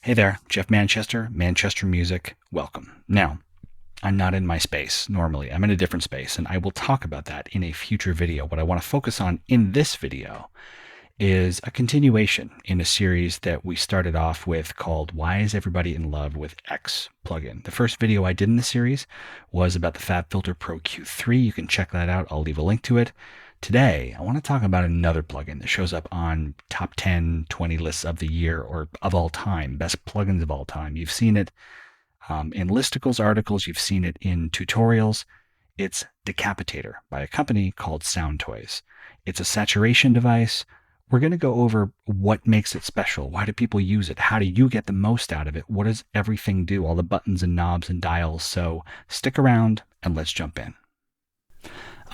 Hey there, Jeff Manchester, Manchester Music. Welcome. Now, I'm not in my space normally. I'm in a different space, and I will talk about that in a future video. What I want to focus on in this video is a continuation in a series that we started off with called Why is Everybody in Love with X plugin? The first video I did in the series was about the FabFilter Pro Q3. You can check that out. I'll leave a link to it. Today, I want to talk about another plugin that shows up on top 10, 20 lists of the year or of all time, best plugins of all time. You've seen it in listicles articles, you've seen it in tutorials. It's Decapitator by a company called Soundtoys. It's a saturation device. We're going to go over what makes it special. Why do people use it? How do you get the most out of it? What does everything do? All the buttons and knobs and dials. So stick around and let's jump in.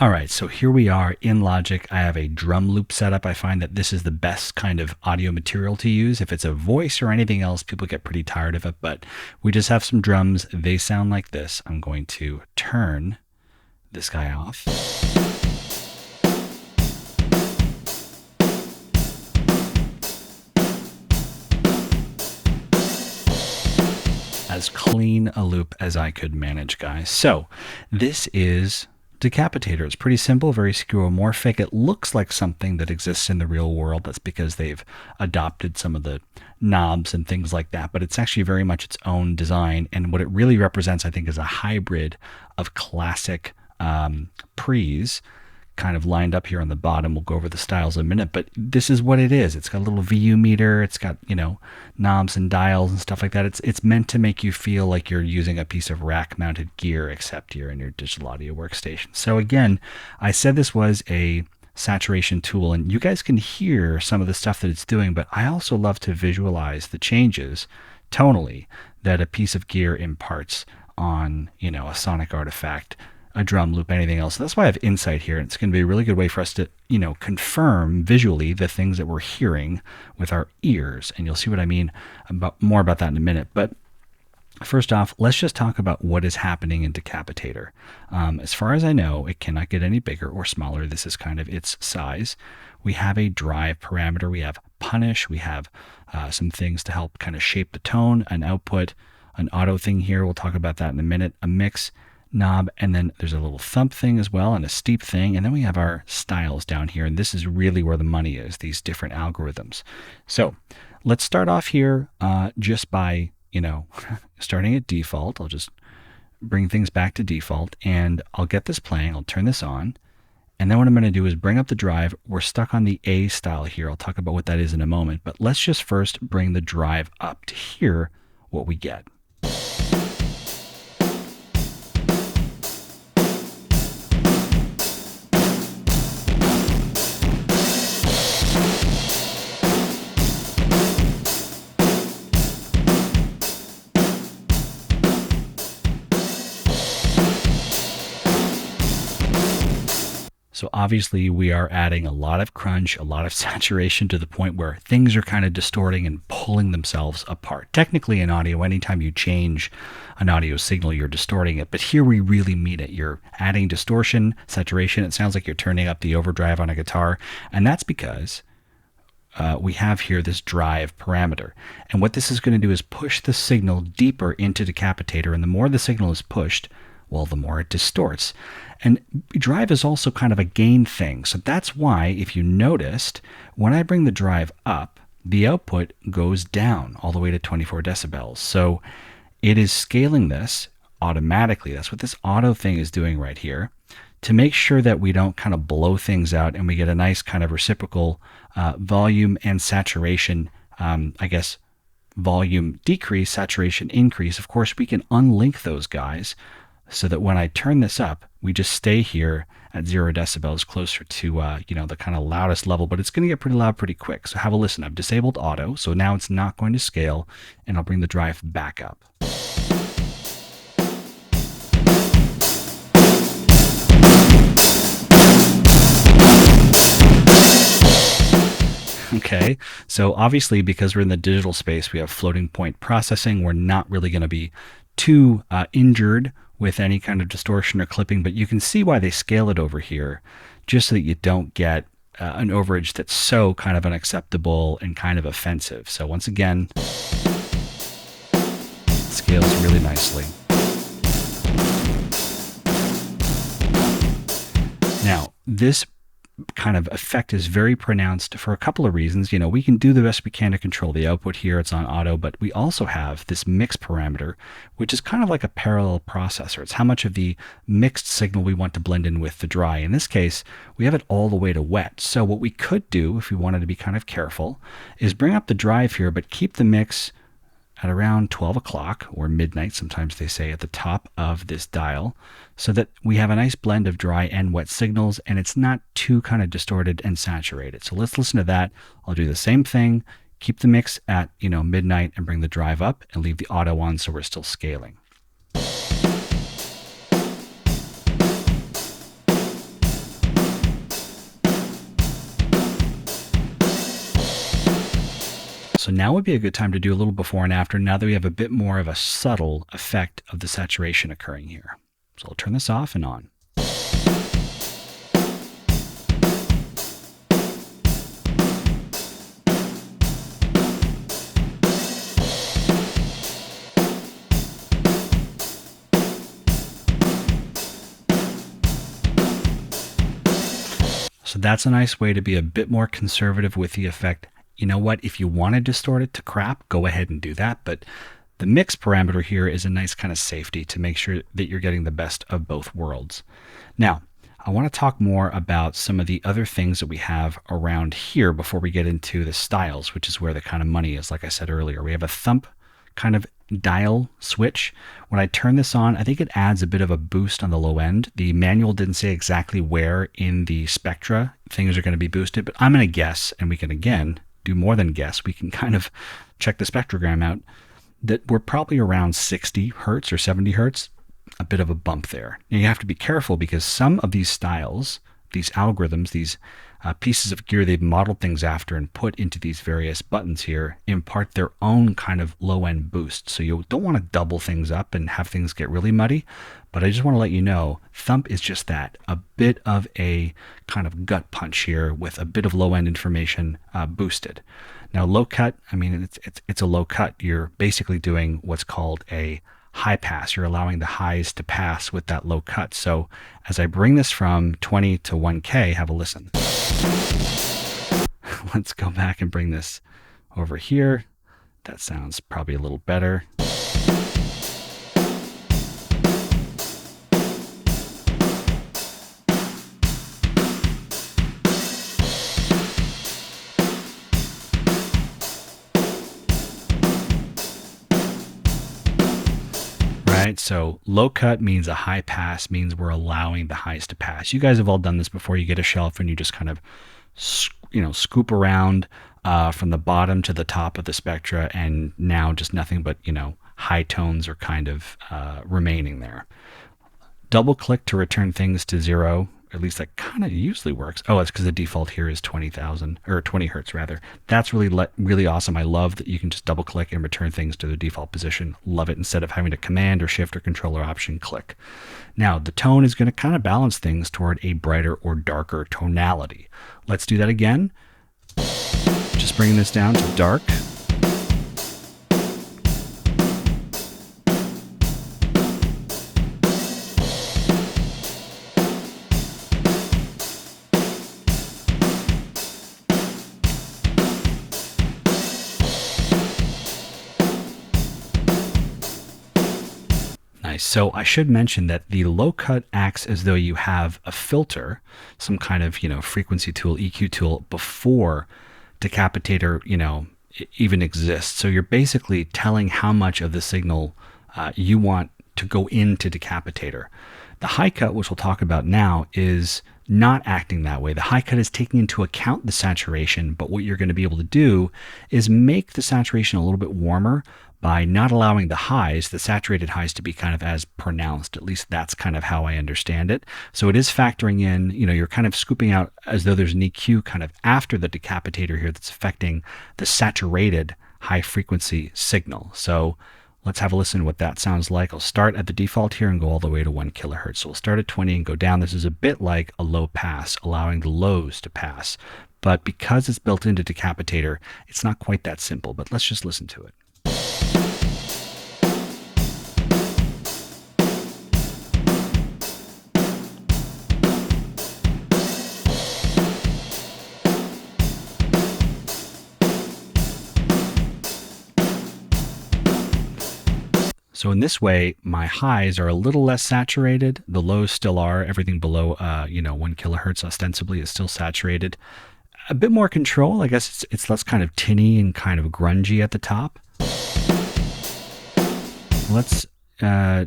All right, so here we are in Logic. I have a drum loop setup. I find that this is the best kind of audio material to use. If it's a voice or anything else, people get pretty tired of it, but we just have some drums. They sound like this. I'm going to turn this guy off. As clean a loop as I could manage, guys. So this is Decapitator. It's pretty simple, very skeuomorphic. It looks like something that exists in the real world. That's because they've adopted some of the knobs and things like that, but it's actually very much its own design. And what it really represents, I think, is a hybrid of classic pre's kind of lined up here on the bottom. We'll go over the styles in a minute, but this is what it is. It's got a little VU meter. It's got, knobs and dials and stuff like that. It's meant to make you feel like you're using a piece of rack mounted gear, except you're in your digital audio workstation. So again, I said this was a saturation tool, and you guys can hear some of the stuff that it's doing, but I also love to visualize the changes tonally that a piece of gear imparts on, a sonic artifact, a drum loop, anything else. So that's why I have insight here. It's going to be a really good way for us to, confirm visually the things that we're hearing with our ears. And you'll see what I mean more about that in a minute. But first off, let's just talk about what is happening in Decapitator. As far as I know, it cannot get any bigger or smaller. This is kind of its size. We have a drive parameter. We have punish. We have some things to help kind of shape the tone, an output, an auto thing here. We'll talk about that in a minute. A mix knob, and then there's a little thump thing as well, and a steep thing, and then we have our styles down here, and this is really where the money is, these different algorithms. So let's start off here just by starting at default. I'll just bring things back to default, and I'll get this playing. I'll turn this on, and then what I'm going to do is bring up the drive. We're stuck on the A style here. I'll talk about what that is in a moment, but let's just first bring the drive up to hear what we get. So obviously we are adding a lot of crunch, a lot of saturation to the point where things are kind of distorting and pulling themselves apart. Technically in audio, anytime you change an audio signal, you're distorting it. But here we really mean it. You're adding distortion, saturation. It sounds like you're turning up the overdrive on a guitar. And that's because we have here this drive parameter. And what this is going to do is push the signal deeper into Decapitator. And the more the signal is pushed, well, the more it distorts. And drive is also kind of a gain thing. So that's why, if you noticed, when I bring the drive up, the output goes down all the way to 24 decibels. So it is scaling this automatically. That's what this auto thing is doing right here, to make sure that we don't kind of blow things out and we get a nice kind of reciprocal volume and saturation, volume decrease, saturation increase. Of course, we can unlink those guys, so that when I turn this up, we just stay here at 0 decibels, closer to the kind of loudest level, but it's going to get pretty loud pretty quick. So have a listen. I've disabled auto, so now it's not going to scale, and I'll bring the drive back up. Okay, so obviously because we're in the digital space, we have floating point processing. We're not really going to be too injured with any kind of distortion or clipping, but you can see why they scale it over here, just so that you don't get an overage that's so kind of unacceptable and kind of offensive. So once again, scales really nicely. Now, this kind of effect is very pronounced for a couple of reasons. We can do the best we can to control the output here. It's on auto, but we also have this mix parameter, which is kind of like a parallel processor. It's how much of the mixed signal we want to blend in with the dry. In this case, we have it all the way to wet. So what we could do, if we wanted to be kind of careful, is bring up the drive here, but keep the mix at around 12 o'clock or midnight, sometimes they say, at the top of this dial, so that we have a nice blend of dry and wet signals and it's not too kind of distorted and saturated. So let's listen to that. I'll do the same thing, keep the mix at midnight and bring the drive up and leave the auto on so we're still scaling. So now would be a good time to do a little before and after, now that we have a bit more of a subtle effect of the saturation occurring here. So I'll turn this off and on. So that's a nice way to be a bit more conservative with the effect. You know what? If you want to distort it to crap, go ahead and do that. But the mix parameter here is a nice kind of safety to make sure that you're getting the best of both worlds. Now, I want to talk more about some of the other things that we have around here before we get into the styles, which is where the kind of money is. Like I said earlier, we have a thump kind of dial switch. When I turn this on, I think it adds a bit of a boost on the low end. The manual didn't say exactly where in the spectra things are going to be boosted, but I'm going to guess, and we can again do more than guess. We can kind of check the spectrogram out, that we're probably around 60 hertz or 70 hertz, a bit of a bump there. Now you have to be careful because some of these styles, these algorithms, these pieces of gear they've modeled things after and put into these various buttons here impart their own kind of low-end boost. So you don't want to double things up and have things get really muddy. But I just want to let you know, Thump is just that, a bit of a kind of gut punch here with a bit of low-end information boosted. Now low cut, I mean, it's a low cut. You're basically doing what's called a high pass. You're allowing the highs to pass with that low cut. So as I bring this from 20 to 1K, have a listen. Let's go back and bring this over here. That sounds probably a little better. Right, so low cut means a high pass, means we're allowing the highs to pass. You guys have all done this before. You get a shelf and you just kind of, scoop around from the bottom to the top of the spectra, and now just nothing but, high tones are kind of remaining there. Double click to return things to zero. At least that kind of usually works. Oh, it's because the default here is 20,000 or 20 hertz rather. That's really awesome. I love that you can just double click and return things to their default position. Love it, instead of having to command or shift or control or option click. Now the tone is going to kind of balance things toward a brighter or darker tonality. Let's do that again. Just bringing this down to dark. So I should mention that the low cut acts as though you have a filter, some kind of, frequency tool, EQ tool before Decapitator, even exists. So you're basically telling how much of the signal you want to go into Decapitator. The high cut, which we'll talk about now, is not acting that way. The high cut is taking into account the saturation, but what you're going to be able to do is make the saturation a little bit warmer by not allowing the highs, the saturated highs, to be kind of as pronounced. At least that's kind of how I understand it. So it is factoring in, you're kind of scooping out as though there's an EQ kind of after the Decapitator here that's affecting the saturated high frequency signal. So let's have a listen to what that sounds like. I'll start at the default here and go all the way to 1 kilohertz. So we'll start at 20 and go down. This is a bit like a low pass, allowing the lows to pass. But because it's built into Decapitator, it's not quite that simple. But let's just listen to it. So in this way, my highs are a little less saturated. The lows still are. Everything below, 1 kilohertz ostensibly is still saturated. A bit more control. I guess it's less kind of tinny and kind of grungy at the top. Let's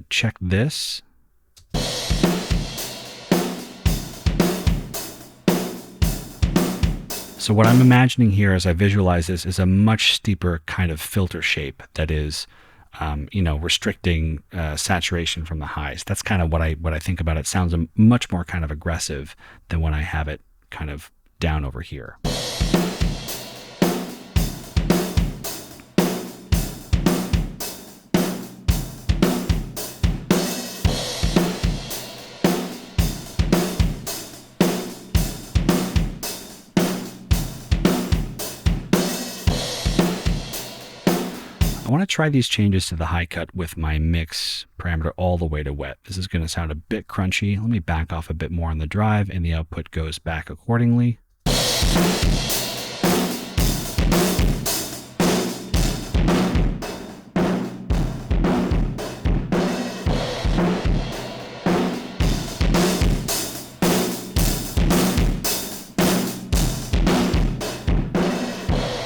check this. So what I'm imagining here as I visualize this is a much steeper kind of filter shape that is, restricting saturation from the highs. That's kind of what I think about. It sounds much more kind of aggressive than when I have it kind of down over here. I want to try these changes to the high cut with my mix parameter all the way to wet. This is going to sound a bit crunchy. Let me back off a bit more on the drive, and the output goes back accordingly.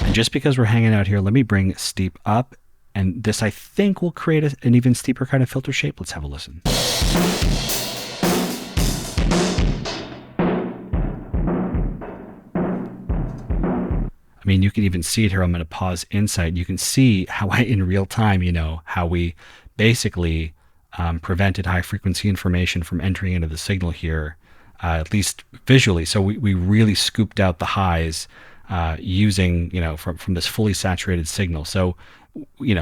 And just because we're hanging out here, let me bring steep up. And this, I think, will create an even steeper kind of filter shape. Let's have a listen. I mean, you can even see it here. I'm going to pause Insight. You can see how in real time, how we basically prevented high frequency information from entering into the signal here, at least visually. So we really scooped out the highs using, from this fully saturated signal. So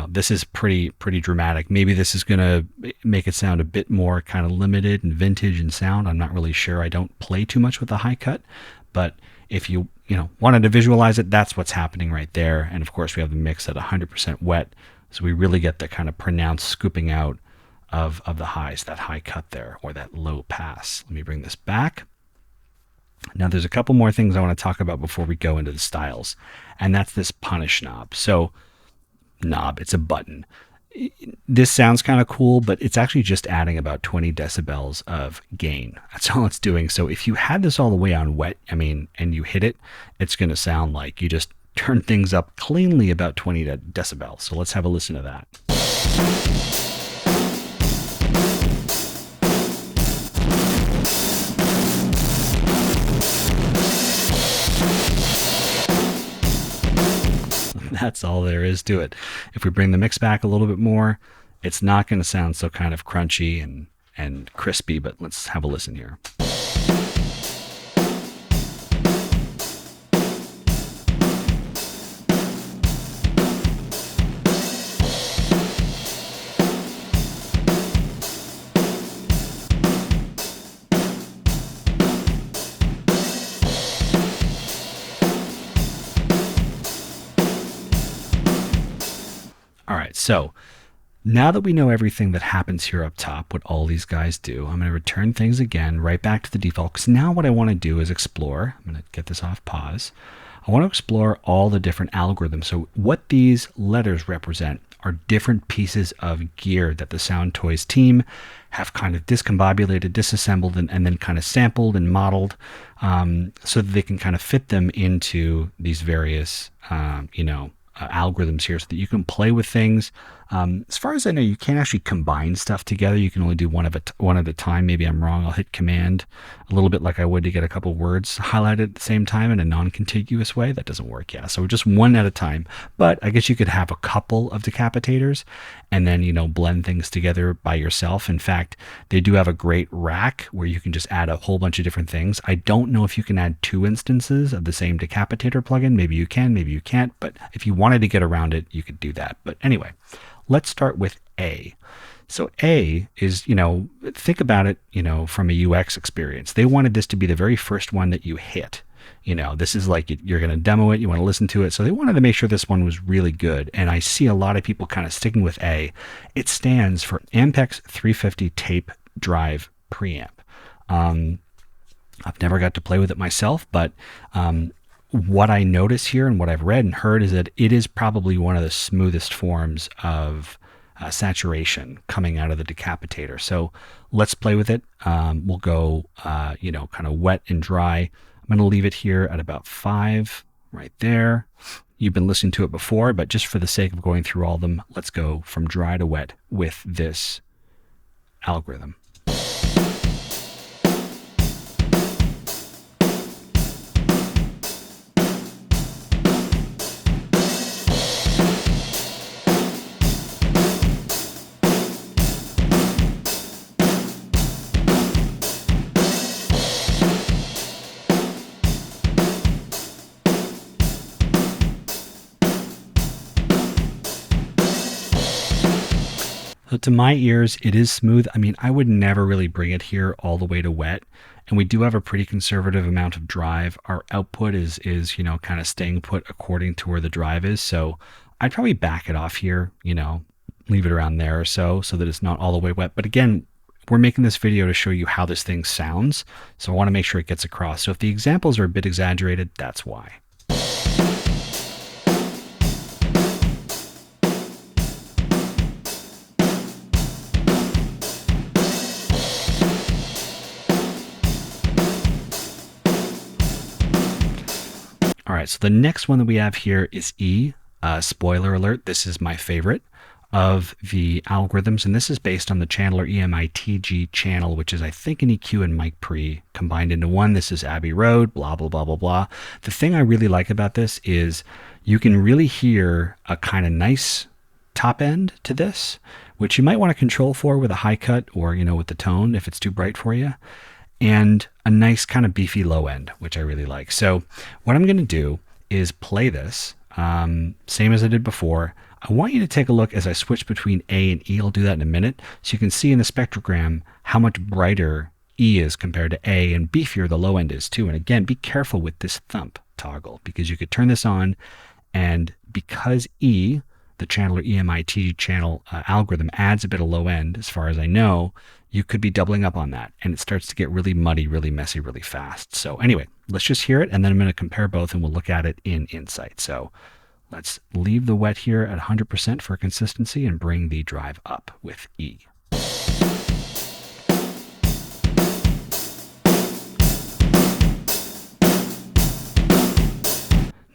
this is pretty dramatic. Maybe this is going to make it sound a bit more kind of limited and vintage in sound. I'm not really sure. I don't play too much with the high cut, but if you wanted to visualize it, that's what's happening right there. And of course we have the mix at 100% wet. So we really get the kind of pronounced scooping out of the highs, that high cut there, or that low pass. Let me bring this back. Now there's a couple more things I want to talk about before we go into the styles, and that's this punish knob. So knob, it's a button. This sounds kind of cool, but it's actually just adding about 20 decibels of gain. That's all it's doing. So if you had this all the way on wet, and you hit it, it's going to sound like you just turned things up cleanly about 20 decibels. So let's have a listen to that. That's all there is to it. If we bring the mix back a little bit more, it's not going to sound so kind of crunchy and crispy, but let's have a listen here. All right, so now that we know everything that happens here up top, what all these guys do, I'm going to return things again right back to the default, because now what I want to do is explore. I'm going to get this off pause. I want to explore all the different algorithms. So what these letters represent are different pieces of gear that the Soundtoys team have kind of discombobulated, disassembled, and then kind of sampled and modeled so that they can kind of fit them into these various, algorithms here so that you can play with things. As far as I know, you can't actually combine stuff together. You can only do one at a time. Maybe I'm wrong. I'll hit Command a little bit like I would to get a couple words highlighted at the same time in a non-contiguous way. That doesn't work. Yeah, so just one at a time. But I guess you could have a couple of decapitators and then, blend things together by yourself. In fact, they do have a great rack where you can just add a whole bunch of different things. I don't know if you can add 2 instances of the same decapitator plugin. Maybe you can, maybe you can't. But if you wanted to get around it, you could do that. But anyway, let's start with A. So A is, think about it, from a UX experience. They wanted this to be the very first one that you hit. This is like you're going to demo it, you want to listen to it. So they wanted to make sure this one was really good. And I see a lot of people kind of sticking with A. It stands for Ampex 350 Tape Drive Preamp. I've never got to play with it myself, but what I notice here and what I've read and heard is that it is probably one of the smoothest forms of saturation coming out of the decapitator. So let's play with it. We'll go, kind of wet and dry. I'm going to leave it here at about 5 right there. You've been listening to it before, but just for the sake of going through all of them, let's go from dry to wet with this algorithm. So to my ears, it is smooth. I mean, I would never really bring it here all the way to wet. And we do have a pretty conservative amount of drive. Our output is kind of staying put according to where the drive is. So I'd probably back it off here, leave it around there or so that it's not all the way wet. But again, we're making this video to show you how this thing sounds. So I want to make sure it gets across. So if the examples are a bit exaggerated, that's why. All right, so the next one that we have here is E. Spoiler alert, this is my favorite of the algorithms, and this is based on the Chandler EMI-TG channel, which is, I think, an EQ and mic pre combined into one. This is Abbey Road, blah, blah, blah, blah, blah. The thing I really like about this is you can really hear a kind of nice top end to this, which you might want to control for with a high cut or, with the tone if it's too bright for you, and a nice kind of beefy low end, which I really like. So what I'm going to do is play this, same as I did before. I want you to take a look as I switch between A and E. I'll do that in a minute. So you can see in the spectrogram how much brighter E is compared to A, and beefier the low end is too. And again, be careful with this thump toggle, because you could turn this on, and because E, the Chandler EMI-TG channel algorithm, adds a bit of low end, as far as I know, you could be doubling up on that, and it starts to get really muddy, really messy, really fast. So anyway, let's just hear it, and then I'm going to compare both, and we'll look at it in Insight. So let's leave the wet here at 100% for consistency and bring the drive up with E.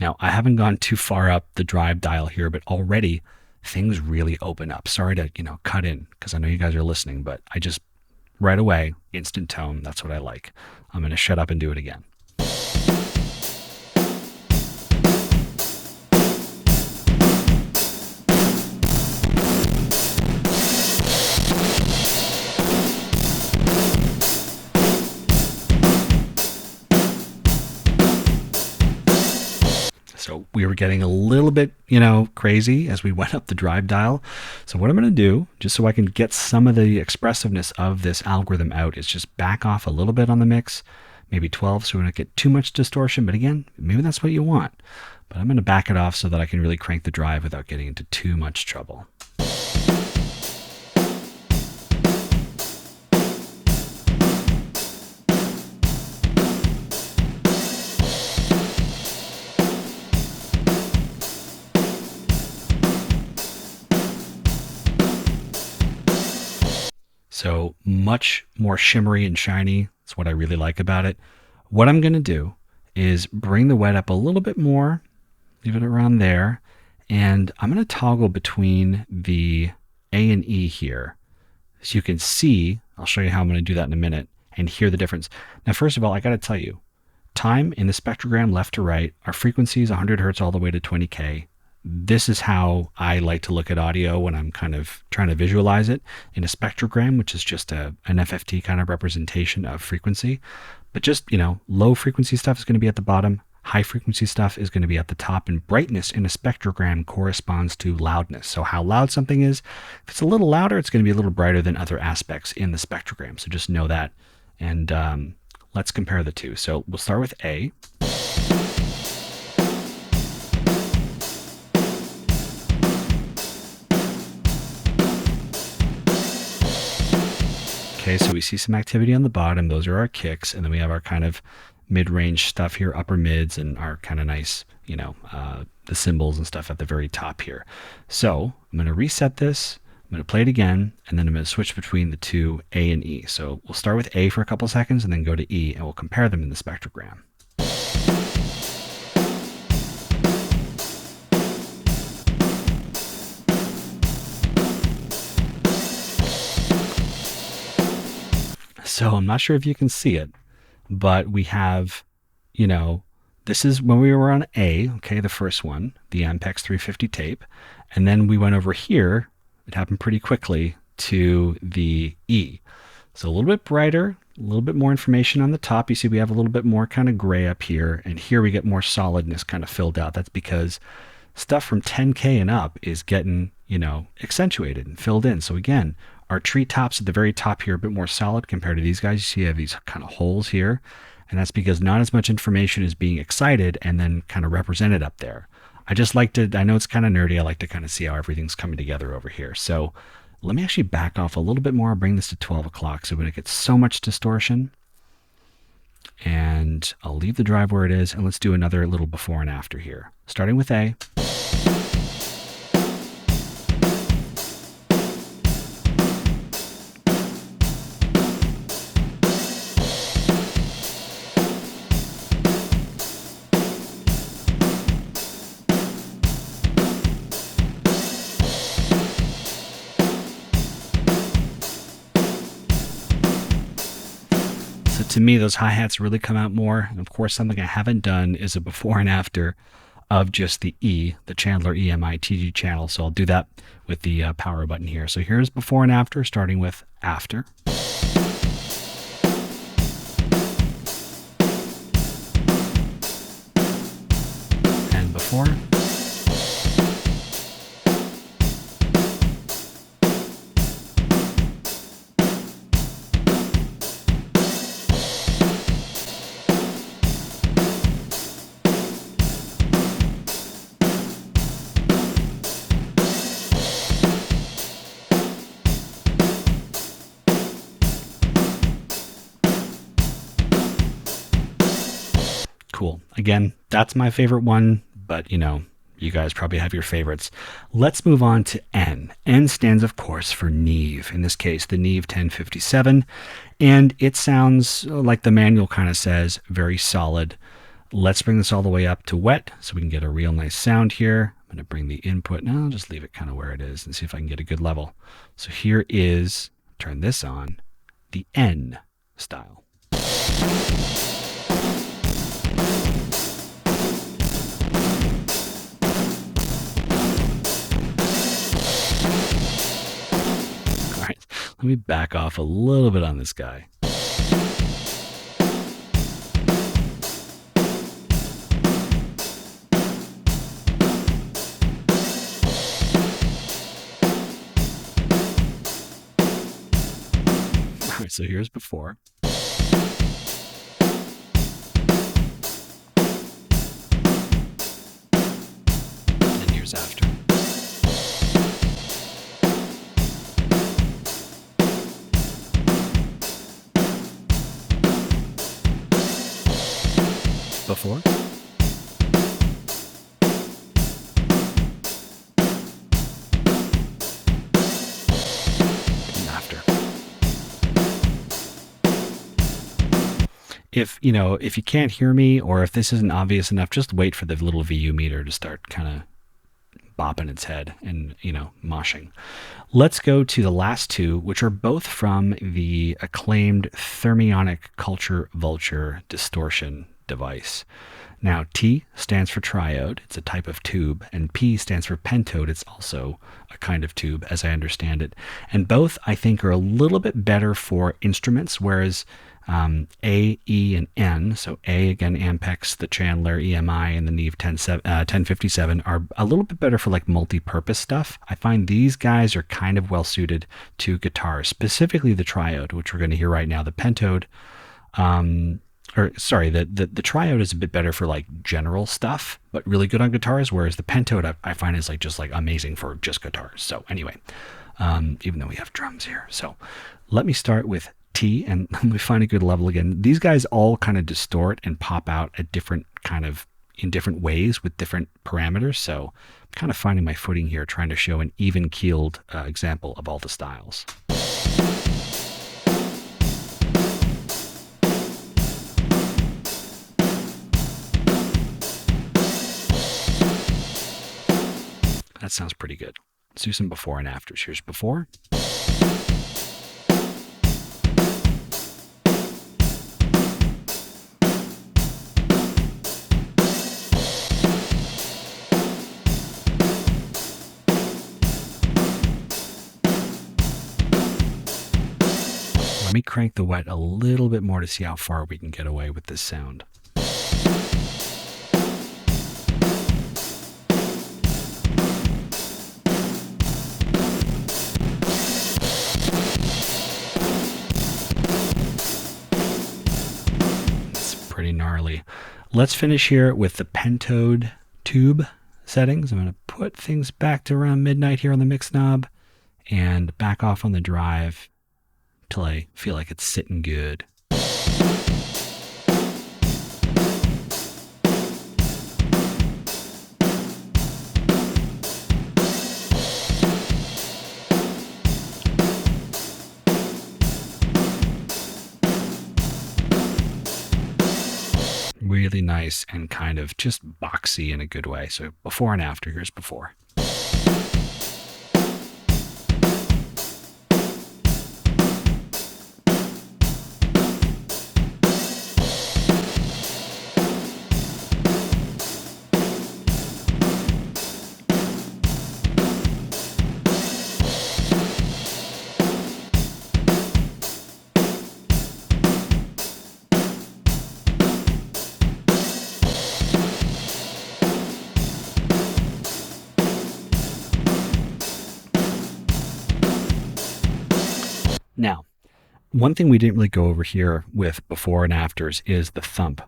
Now, I haven't gone too far up the drive dial here, but already things really open up. Sorry to, cut in, because I know you guys are listening, but I just, right away, instant tone, that's what I like. I'm going to shut up and do it again. So we were getting a little bit, crazy as we went up the drive dial. So what I'm going to do, just so I can get some of the expressiveness of this algorithm out, is just back off a little bit on the mix, maybe 12, so we don't get too much distortion. But again, maybe that's what you want. But I'm going to back it off so that I can really crank the drive without getting into too much trouble. So much more shimmery and shiny. That's what I really like about it. What I'm going to do is bring the wet up a little bit more, leave it around there, and I'm going to toggle between the A and E here. So you can see, I'll show you how I'm going to do that in a minute, and hear the difference. Now, first of all, I got to tell you, time in the spectrogram left to right, our frequency is 100 hertz all the way to 20K. This is how I like to look at audio when I'm kind of trying to visualize it in a spectrogram, which is just an FFT kind of representation of frequency. But just, low frequency stuff is going to be at the bottom. High frequency stuff is going to be at the top. And brightness in a spectrogram corresponds to loudness. So how loud something is, if it's a little louder, it's going to be a little brighter than other aspects in the spectrogram. So just know that. And let's compare the two. So we'll start with A. Okay, so we see some activity on the bottom. Those are our kicks. And then we have our kind of mid-range stuff here, upper mids, and our kind of nice, the cymbals and stuff at the very top here. So I'm going to reset this. I'm I'm going to play it again, and then I'm going to switch between the two A and E. So we'll start with A for a couple seconds and then go to E, and we'll compare them in the spectrogram. So I'm not sure if you can see it, but we have, this is when we were on A, okay, the first one, the Ampex 350 tape. And then we went over here, it happened pretty quickly, to the E. So a little bit brighter, a little bit more information on the top. You see we have a little bit more kind of gray up here, and here we get more solidness kind of filled out. That's because stuff from 10K and up is getting, accentuated and filled in. So again, our treetops at the very top here are a bit more solid compared to these guys. You see you have these kind of holes here, and that's because not as much information is being excited and then kind of represented up there. I just like to, I know it's kind of nerdy, I like to kind of see how everything's coming together over here. So let me actually back off a little bit more. I'll bring this to 12 o'clock so we don't get so much distortion. And I'll leave the drive where it is, and let's do another little before and after here. Starting with A. To me, those hi-hats really come out more. And of course, something I haven't done is a before and after of just the E, the Chandler EMI TG channel. So I'll do that with the power button here. So here's before and after, starting with after. And before. Cool. Again, that's my favorite one, but you guys probably have your favorites. Let's move on to N. N stands, of course, for Neve. In this case, the Neve 1057. And it sounds like the manual kind of says, very solid. Let's bring this all the way up to wet so we can get a real nice sound here. I'm going to bring the input. Now I'll just leave it kind of where it is and see if I can get a good level. So here is, turn this on, the N style. All right, let me back off a little bit on this guy. All right, so here's before. And here's after. Before. And after. If you can't hear me, or if this isn't obvious enough, just wait for the little VU meter to start kind of bopping its head and moshing. Let's go to the last two, which are both from the acclaimed Thermionic Culture Vulture distortion device. Now, T stands for triode. It's a type of tube, and P stands for pentode. It's also a kind of tube, as I understand it. And both, I think, are a little bit better for instruments, whereas A, E, and N, so A, again, Ampex, the Chandler EMI, and the Neve 1057 are a little bit better for like multi-purpose stuff. I find these guys are kind of well suited to guitars, specifically the triode, which we're going to hear right now. The pentode, the triode is a bit better for like general stuff, but really good on guitars, whereas the pentode I find is just amazing for just guitars. So anyway, even though we have drums here. So let me start with T, and we find a good level again. These guys all kind of distort and pop out at different kind of in different ways with different parameters. So I'm kind of finding my footing here, trying to show an even-keeled example of all the styles. That sounds pretty good. Let's do some before and afters. Here's before. Let me crank the wet a little bit more to see how far we can get away with this sound. Pretty gnarly. Let's finish here with the pentode tube settings. I'm going to put things back to around midnight here on the mix knob and back off on the drive till I feel like it's sitting good. Really nice and kind of just boxy in a good way. So before and after, here's before. Now, one thing we didn't really go over here with before and afters is the thump.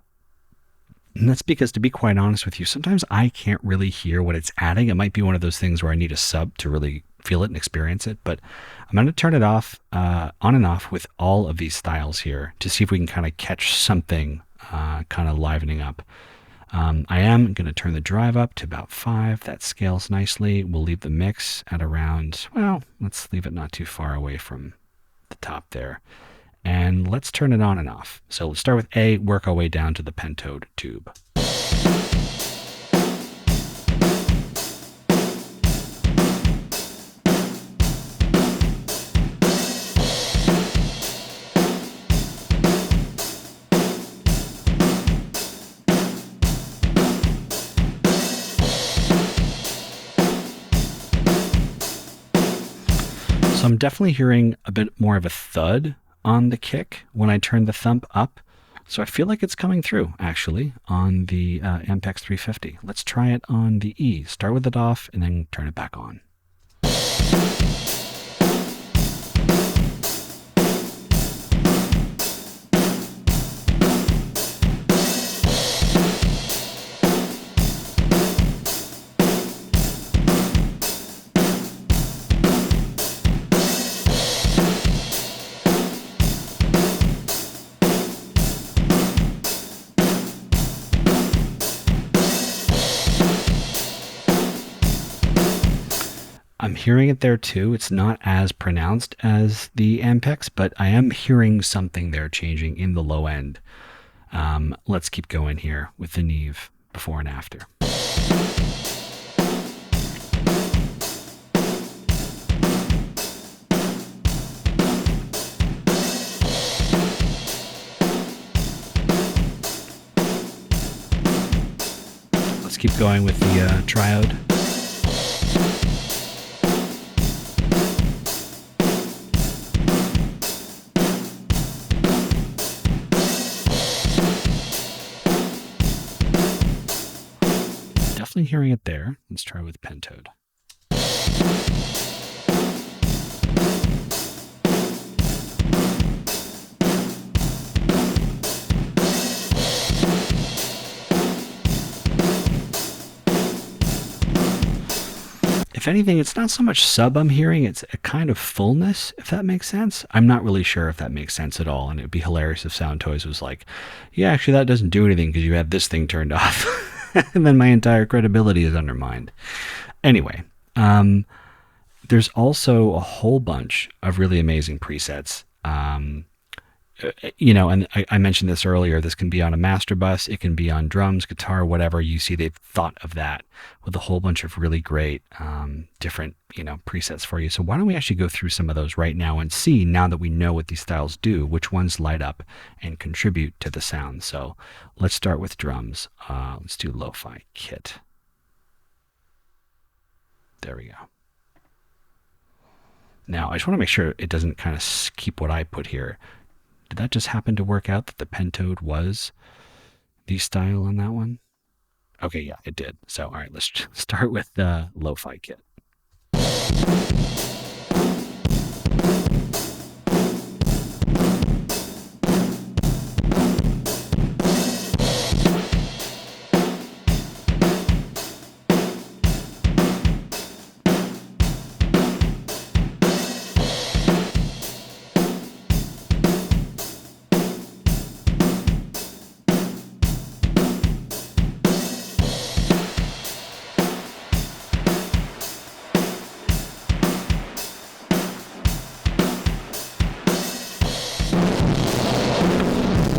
And that's because, to be quite honest with you, sometimes I can't really hear what it's adding. It might be one of those things where I need a sub to really feel it and experience it. But I'm going to turn it off, on and off with all of these styles here to see if we can kind of catch something kind of livening up. I am going to turn the drive up to about 5. That scales nicely. We'll leave the mix at around, well, let's leave it not too far away from the top there. And let's turn it on and off. So let's start with A, work our way down to the pentode tube. So I'm definitely hearing a bit more of a thud on the kick when I turn the thump up. So I feel like it's coming through, actually, on the Ampex 350. Let's try it on the E. Start with it off and then turn it back on. I'm hearing it there too. It's not as pronounced as the Ampex, but I am hearing something there changing in the low end. Let's keep going here with the Neve before and after. Let's keep going with the triode. Definitely hearing it there. Let's try with pentode. If anything, it's not so much sub I'm hearing, it's a kind of fullness, if that makes sense. I'm not really sure if that makes sense at all, and it'd be hilarious if Soundtoys was like, yeah, actually that doesn't do anything because you have this thing turned off. and then my entire credibility is undermined. Anyway, there's also a whole bunch of really amazing presets. And I mentioned this earlier, this can be on a master bus, it can be on drums, guitar, whatever. You see they've thought of that with a whole bunch of really great different presets for you. So why don't we actually go through some of those right now and see, now that we know what these styles do, which ones light up and contribute to the sound. So let's start with drums. Let's do Lo-Fi Kit. There we go. Now I just want to make sure it doesn't kind of keep what I put here. Did that just happen to work out that the Pentode was the style on that one? Okay, yeah, it did. So, all right, let's start with the Lo-Fi Kit.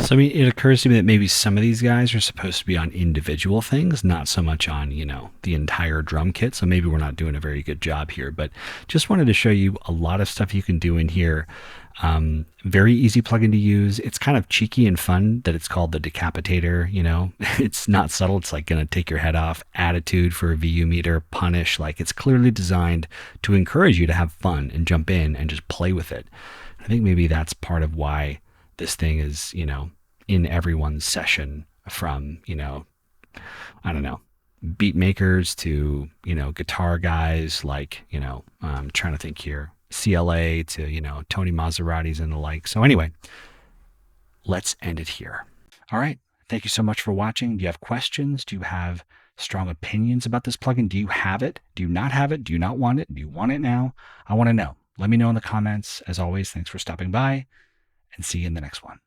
So, I mean, it occurs to me that maybe some of these guys are supposed to be on individual things, not so much on, the entire drum kit. So maybe we're not doing a very good job here, but just wanted to show you a lot of stuff you can do in here. Very easy plugin to use. It's kind of cheeky and fun that it's called the Decapitator. It's not subtle. It's like going to take your head off. Attitude for a VU meter. Punish. Like, it's clearly designed to encourage you to have fun and jump in and just play with it. I think maybe that's part of why this thing is, in everyone's session, from, I don't know, beat makers to, guitar guys like, I'm trying to think here, CLA to, Tony Maseratis and the like. So anyway, let's end it here. All right. Thank you so much for watching. Do you have questions? Do you have strong opinions about this plugin? Do you have it? Do you not have it? Do you not want it? Do you want it now? I want to know. Let me know in the comments. As always, thanks for stopping by, and see you in the next one.